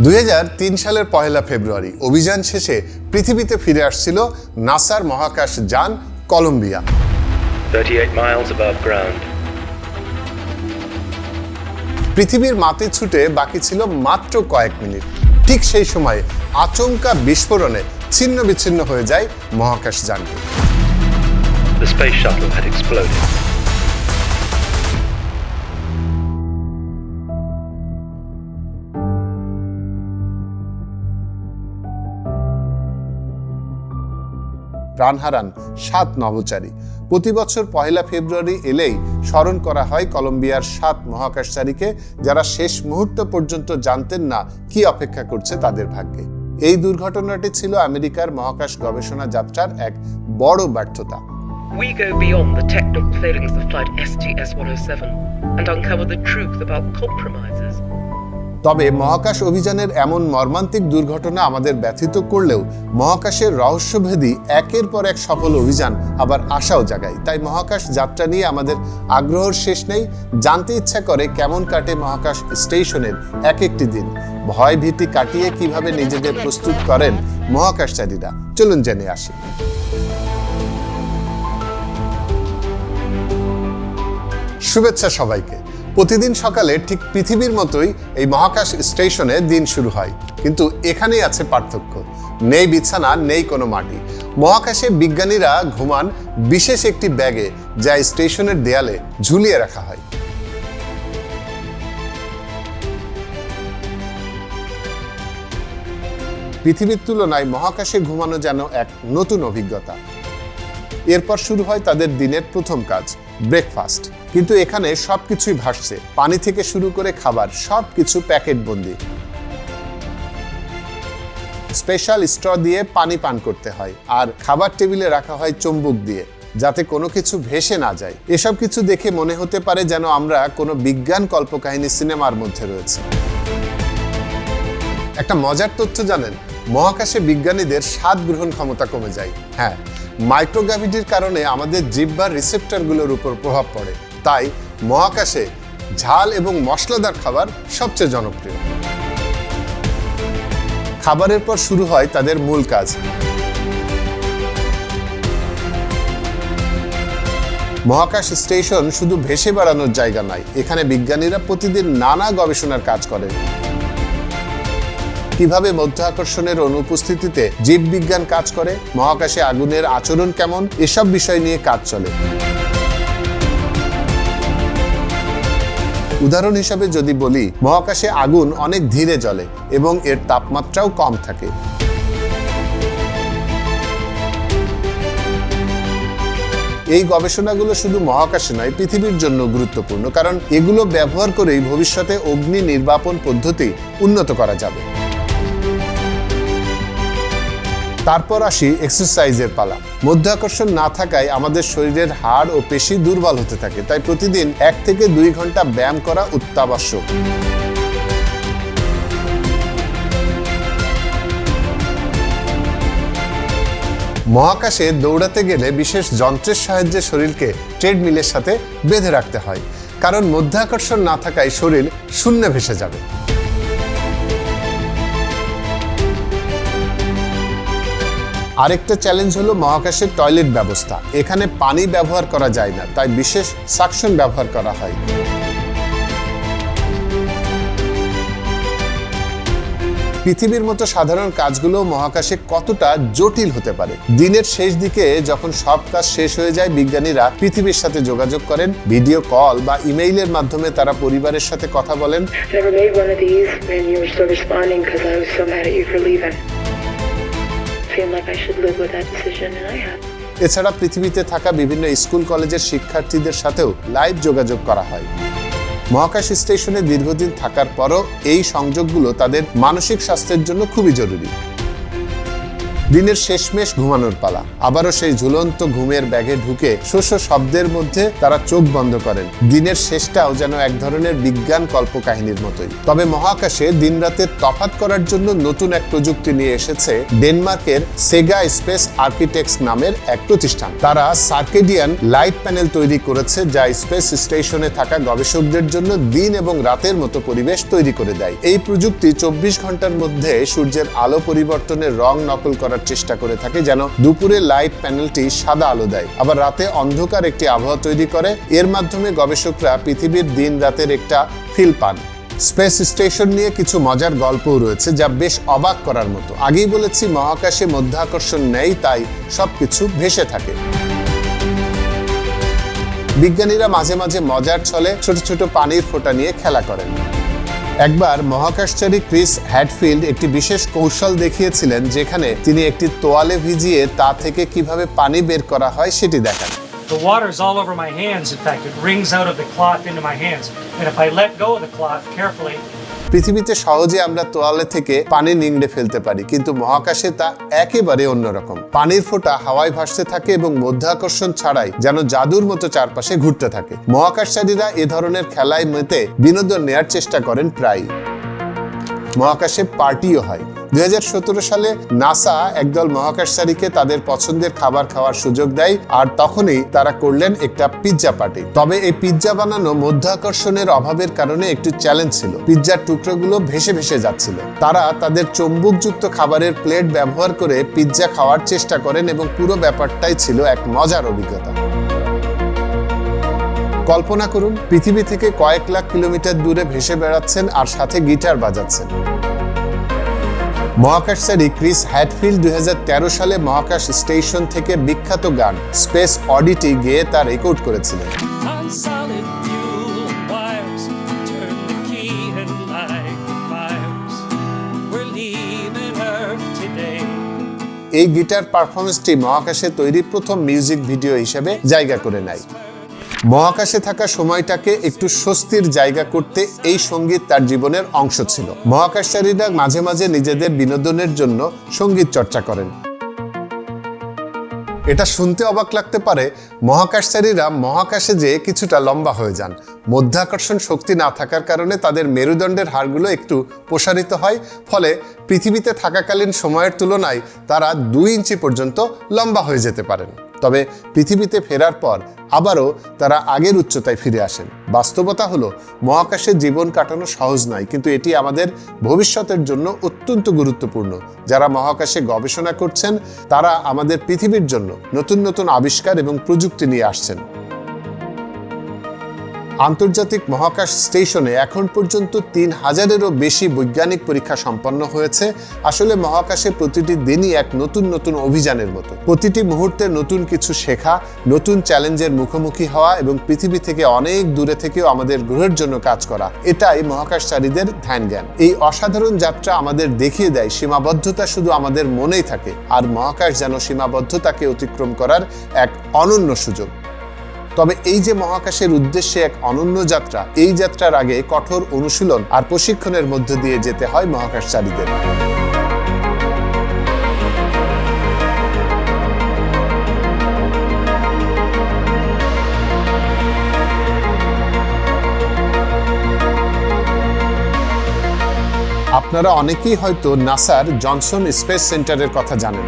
2003 সালের 1 ফেব্রুয়ারি অভিযান শেষে পৃথিবীতে ফিরে আসছিল নাসার মহাকাশ যান কলম্বিয়া। 38 miles above ground. পৃথিবীর মাটি ছুটে বাকি ছিল মাত্র কয়েক মিনিট। ঠিক সেই সময়ে আচমকা বিস্ফোরণে ছিন্ন বিচ্ছিন্ন হয়ে যায় মহাকাশ যানটি। The space shuttle had exploded. প্রাণ হারান 7 নভোচারী। প্রতি বছর 1 ফেব্রুয়ারি এলেই স্মরণ করা হয় কলম্বিয়ার 7 মহাকাশচারীকে, যারা শেষ মুহূর্ত পর্যন্ত জানতেন না কি অপেক্ষা করছে তাদের ভাগ্যে। এই দুর্ঘটনাটি ছিল আমেরিকার মহাকাশ গবেষণা যাত্রার এক বড় ব্যর্থতা। We go beyond the technical failings of Flight STS-107 and uncover the truth about compromises. তবে মহাকাশ অভিযানের এমন মর্মান্তিক দুর্ঘটনা আমাদের ব্যথিত করলেও মহাকাশের রহস্যভেদী একের পর এক সফল অভিযান আবার আশাও জাগায়। তাই মহাকাশ যাত্রা নিয়ে আমাদের আগ্রহের শেষ নেই। জানতে ইচ্ছা করে কেমন কাটে মহাকাশ স্টেশনের এক একটি দিন, ভয় ভীতি কাটিয়ে কিভাবে নিজেদের প্রস্তুত করেন মহাকাশচারীরা। চলুন জেনে আসি। শুভেচ্ছা সবাইকে। প্রতিদিন সকালে ঠিক পৃথিবীর মতোই এই মহাকাশ স্টেশনে দিন শুরু হয়, কিন্তু এখানেই আছে পার্থক্য। নেই বিছানা, নেই কোনো মাটি। মহাকাশে বিজ্ঞানীরা ঘুমান বিশেষ একটি ব্যাগে, যা স্টেশনের দেয়ালে ঝুলিয়ে রাখা হয়। পৃথিবীর তুলনায় মহাকাশে ঘুমানো যেন এক নতুন অভিজ্ঞতা। এরপর শুরু হয় তাদের দিনের প্রথম কাজ, ব্রেকফাস্ট। কিন্তু এখানে সবকিছুই ভাসছে, পানি থেকে শুরু করে খাবার, সবকিছু প্যাকেট বন্দি। স্পেশাল স্ট্র দিয়ে পানি পান করতে হয়, আর খাবার টেবিলে রাখা হয় চুম্বক দিয়ে, যাতে কোনো কিছু ভেসে না যায়। এসব কিছু দেখে মনে হতে পারে যেন আমরা কোনো বিজ্ঞান কল্পকাহিনী সিনেমার মধ্যে রয়েছে। একটা মজার তথ্য জানেন, মহাকাশে বিজ্ঞানীদের স্বাদ গ্রহণ ক্ষমতা কমে যায়। হ্যাঁ, মাইক্রোগ্র্যাভিটির কারণে আমাদের জিহ্বার রিসেপ্টরগুলোর উপর প্রভাব পড়ে। তাই মহাকাশে ঝাল এবং মশলাদার খাবার সবচেয়ে জনপ্রিয়। খাবারের পর শুরু হয় তাদের মূল কাজ। মহাকাশ স্টেশন শুধু ভেসে বেড়ানোর জায়গা নয়, এখানে বিজ্ঞানীরা প্রতিদিন নানা গবেষণার কাজ করেন। কিভাবে মধ্যাকর্ষণের অনুপস্থিতিতে জীববিজ্ঞান কাজ করে, মহাকাশে আগুনের আচরণ কেমন, এসব বিষয় নিয়ে কাজ চলে। উদাহরণ হিসাবে যদি বলি, মহাকাশে আগুন অনেক ধীরে জ্বলে এবং এর তাপমাত্রাও কম থাকে। এই গবেষণাগুলো শুধু মহাকাশে নয়, পৃথিবীর জন্য গুরুত্বপূর্ণ, কারণ এগুলো ব্যবহার করেই ভবিষ্যতে অগ্নি নির্বাপন পদ্ধতি উন্নত করা যাবে। তারপর আসি এক্সারসাইজের পালা। মধ্যাকর্ষণ না থাকায় আমাদের শরীরের হাড় ও পেশি দুর্বল হতে থাকে, তাই প্রতিদিন 1 থেকে 2 ঘন্টা ব্যায়াম করা অত্যাবশ্যক। মহাকাশে দৌড়াতে গেলে বিশেষ যন্ত্রের সাহায্যে শরীরকে ট্রেডমিলের সাথে বেঁধে রাখতে হয়, কারণ মধ্যাকর্ষণ না থাকায় শরীর শূন্যে ভেসে যাবে। আরেকটা চ্যালেঞ্জ হলো মহাকাশের টয়লেট ব্যবস্থা। এখানে পানি ব্যবহার করা যায় না, তাই বিশেষ সাকশন ব্যবহার করা হয়। পৃথিবীর মতো সাধারণ কাজগুলো মহাকাশে কতটা জটিল হতে পারে। দিনের শেষ দিকে যখন সব কাজ শেষ হয়ে যায়, বিজ্ঞানীরা পৃথিবীর সাথে যোগাযোগ করেন। ভিডিও কল বা ইমেইলের মাধ্যমে তারা পরিবারের সাথে কথা বলেন। এছাড়া পৃথিবীতে থাকা বিভিন্ন স্কুল কলেজের শিক্ষার্থীদের সাথেও লাইভ যোগাযোগ করা হয়। মহাকাশ স্টেশনে দীর্ঘদিন থাকার পরও এই সংযোগগুলো তাদের মানসিক স্বাস্থ্যের জন্য খুবই জরুরি। দিনের শেষমেশ ঘুমানোর পালা। আবারও সেই ঝুলন্ত ঘুমের ব্যাগে ঢুকে শস্য শব্দের মধ্যে তারা চোখ বন্ধ করেন। দিনের শেষটাও যেন এক ধরনের বিজ্ঞান কল্পকাহিনীর মতোই। তবে মহাকাশে দিনরাতের তফাৎ করার জন্য নতুন এক প্রযুক্তি নিয়ে এসেছে ডেনমার্কের সেগা স্পেস আর্কিটেক্টস নামের এক প্রতিষ্ঠান। তারা সার্কেডিয়ান লাইট প্যানেল তৈরি করেছে, যা স্পেস স্টেশনে থাকা গবেষকদের জন্য দিন এবং রাতের মতো পরিবেশ তৈরি করে দেয়। এই প্রযুক্তি 24 ঘন্টার মধ্যে সূর্যের আলো পরিবর্তনের রং নকল করার চেষ্টা করে থাকে, যেন দুপুরে লাইট প্যানেলটি সাদা আলো দেয়, আবার রাতে অন্ধকার একটি আবহাওয়া তৈরি করে। এর মাধ্যমে গবেষকরা পৃথিবীর দিন রাতের একটা ফিল পান। স্পেস স্টেশন নিয়ে কিছু মজার গল্পও রয়েছে, যা বেশ অবাক করার মতো। আগেই বলেছি, মহাকাশে মধ্যাকর্ষণ নেই, তাই সবকিছু ভেসে থাকে। বিজ্ঞানীরা মাঝে মাঝে মজার ছলে ছোট ছোট পানির ফোঁটা নিয়ে খেলা করেন। একবার মহাকাশচারী ক্রিস হ্যাডফিল্ড একটি বিশেষ কৌশল দেখিয়েছিলেন, যেখানে তিনি একটি তোয়ালে ভিজিয়ে তা থেকে কিভাবে পানি বের করা হয় সেটি দেখান। The water's all over my hands. In fact, it rings out of the cloth into my hands. And if I let go of the cloth carefully, পৃথিবীতে সহজে আমরা তোয়ালে থেকে পানি নিংড়ে ফেলতে পারি, কিন্তু মহাকাশে তা একেবারে অন্যরকম। পানির ফোঁটা হাওয়ায় ভাসতে থাকে এবং মধ্যাকর্ষণ ছাড়াই যেন জাদুর মতো চারপাশে ঘুরতে থাকে। মহাকাশচারীরা এ ধরনের খেলায় মেতে বিনোদন নেয়ার চেষ্টা করেন প্রায়ই। মহাকাশে পার্টিও হয়। 2017 সালে নাসা একদল মহাকাশচারীকে তাদের পছন্দের খাবার খাওয়ার সুযোগ দেয়, আর তখনই তারা করলেন একটা পিৎজা পার্টি। তবে এই পিৎজা বানানো মধ্যাকর্ষণের অভাবের কারণে একটু চ্যালেঞ্জ ছিল। পিৎজার টুকরোগুলো ভেসে ভেসে যাচ্ছিল। তারা তাদের চুম্বকযুক্ত খাবারের প্লেট ব্যবহার করে পিৎজা খাওয়ার চেষ্টা করেন এবং পুরো ব্যাপারটাই ছিল এক মজার অভিজ্ঞতা। কল্পনা করুন, পৃথিবী থেকে কয়েক লাখ কিলোমিটার দূরে ভেসে বেড়াচ্ছেন আর সাথে গিটার বাজাচ্ছেন। মহাকাশচারী ক্রিস হ্যাডফিল্ড 2013 সালে মহাকাশ স্টেশন থেকে বিখ্যাত গান স্পেস অডিটি গেয়ে তা রেকর্ড করেছিলেন। on solid fuel wires, turn the key and light the fires. We're leaving Earth today. এই গিটার পারফরমেন্সটি মহাকাশে তৈরি প্রথম মিউজিক ভিডিও হিসেবে জায়গা করে নেয়। মহাকাশে থাকা সময়টাকে একটু স্বস্তির জায়গা করতে এই সঙ্গীত তার জীবনের অংশ ছিল। মহাকাশচারীরা মাঝে মাঝে নিজেদের বিনোদনের জন্য সঙ্গীত চর্চা করেন। এটা শুনতে অবাক লাগতে পারে, মহাকাশচারীরা মহাকাশে যেয়ে কিছুটা লম্বা হয়ে যান। মধ্যাকর্ষণ শক্তি না থাকার কারণে তাদের মেরুদণ্ডের হাড়গুলো একটু প্রসারিত হয়, ফলে পৃথিবীতে থাকাকালীন সময়ের তুলনায় তারা 2 ইঞ্চি পর্যন্ত লম্বা হয়ে যেতে পারেন। তবে পৃথিবীতে ফেরার পর আবারও তারা আগের উচ্চতায় ফিরে আসেন। বাস্তবতা হলো, মহাকাশে জীবন কাটানো সহজ নয়, কিন্তু এটি আমাদের ভবিষ্যতের জন্য অত্যন্ত গুরুত্বপূর্ণ। যারা মহাকাশে গবেষণা করছেন, তারা আমাদের পৃথিবীর জন্য নতুন নতুন আবিষ্কার এবং প্রযুক্তি নিয়ে আসছেন। আন্তর্জাতিক মহাকাশ স্টেশনে এখন পর্যন্ত 3000-এরও বেশি বৈজ্ঞানিক পরীক্ষা সম্পন্ন হয়েছে। আসলে মহাকাশে প্রতিটি দিনই এক নতুন নতুন অভিযানের মতো। প্রতিটি মুহূর্তে নতুন কিছু শেখা, নতুন চ্যালেঞ্জের মুখোমুখি হওয়া এবং পৃথিবী থেকে অনেক দূরে থেকেও আমাদের গ্রহের জন্য কাজ করা, এটাই মহাকাশচারীদের ধ্যান জ্ঞান। এই অসাধারণ যাত্রা আমাদের দেখিয়ে দেয় সীমাবদ্ধতা শুধু আমাদের মনেই থাকে, আর মহাকাশ যেন সীমাবদ্ধতাকে অতিক্রম করার এক অনন্য সুযোগ। তবে এই যে মহাকাশের উদ্দেশ্যে এক অনন্য যাত্রা, এই যাত্রার আগে কঠোর অনুশীলন আর প্রশিক্ষণের মধ্য দিয়ে যেতে হয় মহাকাশচারীদের। আপনারা অনেকেই হয়তো নাসার জনসন স্পেস সেন্টারের কথা জানেন।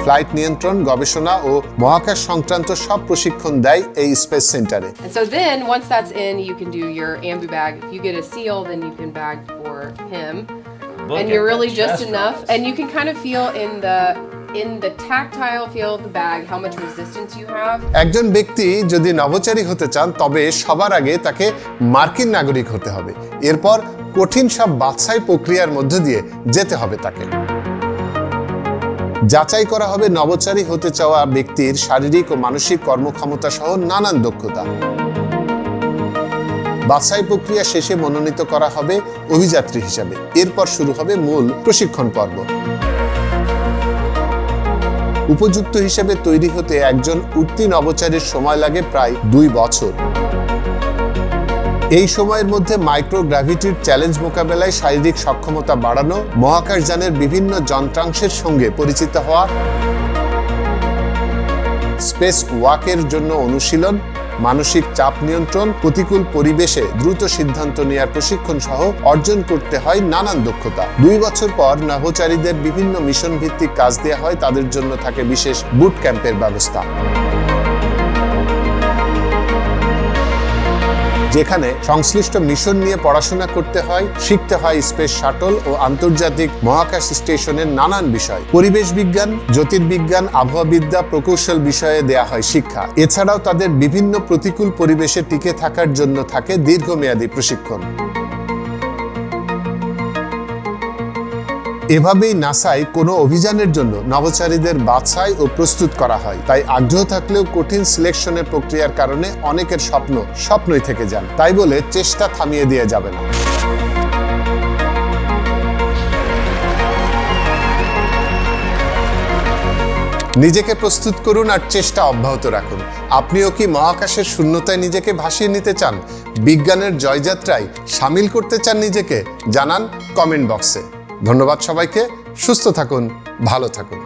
ফ্লাইট নিয়ন্ত্রণ, গবেষণা ও মহাকাশ সংক্রান্ত সব প্রশিক্ষণ দেয় এই স্পেস সেন্টারে। And so then, once that's in, you can do your ambu bag. If you get a seal, then you can bag for him. And you're really just enough. And you can kind of feel in the tactile feel of the bag how much resistance you have. একজন ব্যক্তি যদি নভোচারী হতে চান, তবে সবার আগে তাকে মার্কিন নাগরিক হতে হবে। এরপর কঠিন সব বাছাই প্রক্রিয়ার মধ্য দিয়ে যেতে হবে তাকে। যাচাই করা হবে নভোচারী হতে চাওয়া ব্যক্তির শারীরিক ও মানসিক কর্মক্ষমতা সহ নানান দক্ষতা। বাছাই প্রক্রিয়া শেষে মনোনীত করা হবে অভিযাত্রী হিসাবে। এরপর শুরু হবে মূল প্রশিক্ষণ পর্ব। উপযুক্ত হিসেবে তৈরি হতে একজন উঠতি নভোচারীর সময় লাগে প্রায় 2 বছর। এই সময়ের মধ্যে মাইক্রোগ্র্যাভিটির চ্যালেঞ্জ মোকাবেলায় শারীরিক সক্ষমতা বাড়ানো, মহাকাশযানের বিভিন্ন যন্ত্রাংশের সঙ্গে পরিচিত হওয়া, স্পেস ওয়াকের জন্য অনুশীলন, মানসিক চাপ নিয়ন্ত্রণ, প্রতিকূল পরিবেশে দ্রুত সিদ্ধান্ত নেওয়ার প্রশিক্ষণ সহ অর্জন করতে হয় নানান দক্ষতা। 2 বছর পর নভোচারীদের বিভিন্ন মিশন ভিত্তিক কাজ দেওয়া হয়, তাদের জন্য থাকে বিশেষ বুট ক্যাম্পের ব্যবস্থা, যেখানে সংশ্লিষ্ট মিশন নিয়ে পড়াশোনা করতে হয়, শিখতে হয় স্পেস শাটল ও আন্তর্জাতিক মহাকাশ স্টেশনের নানান বিষয়। পরিবেশ বিজ্ঞান, জ্যোতির্বিজ্ঞান, আবহাওয়াবিদ্যা, প্রকৌশল বিষয়ে দেয়া হয় শিক্ষা। এছাড়াও তাদের বিভিন্ন প্রতিকূল পরিবেশে টিকে থাকার জন্য থাকে দীর্ঘমেয়াদী প্রশিক্ষণ। এভাবেই নাসায় কোনো অভিযানের জন্য নভোচারীদের বাছাই ও প্রস্তুত করা হয়। তাই আগ্রহ থাকলেও কঠিন সিলেকশনের প্রক্রিয়ার কারণে অনেকের স্বপ্নই থেকে যান। তাই বলে চেষ্টা থামিয়ে দেওয়া যাবে না। নিজেকে প্রস্তুত করুন আর চেষ্টা অব্যাহত রাখুন। আপনিও কি মহাকাশের শূন্যতায় নিজেকে ভাসিয়ে নিতে চান? বিজ্ঞানের জয়যাত্রায় সামিল করতে চান নিজেকে? জানান কমেন্ট বক্সে। ধন্যবাদ সবাইকে। সুস্থ থাকুন, ভালো থাকুন।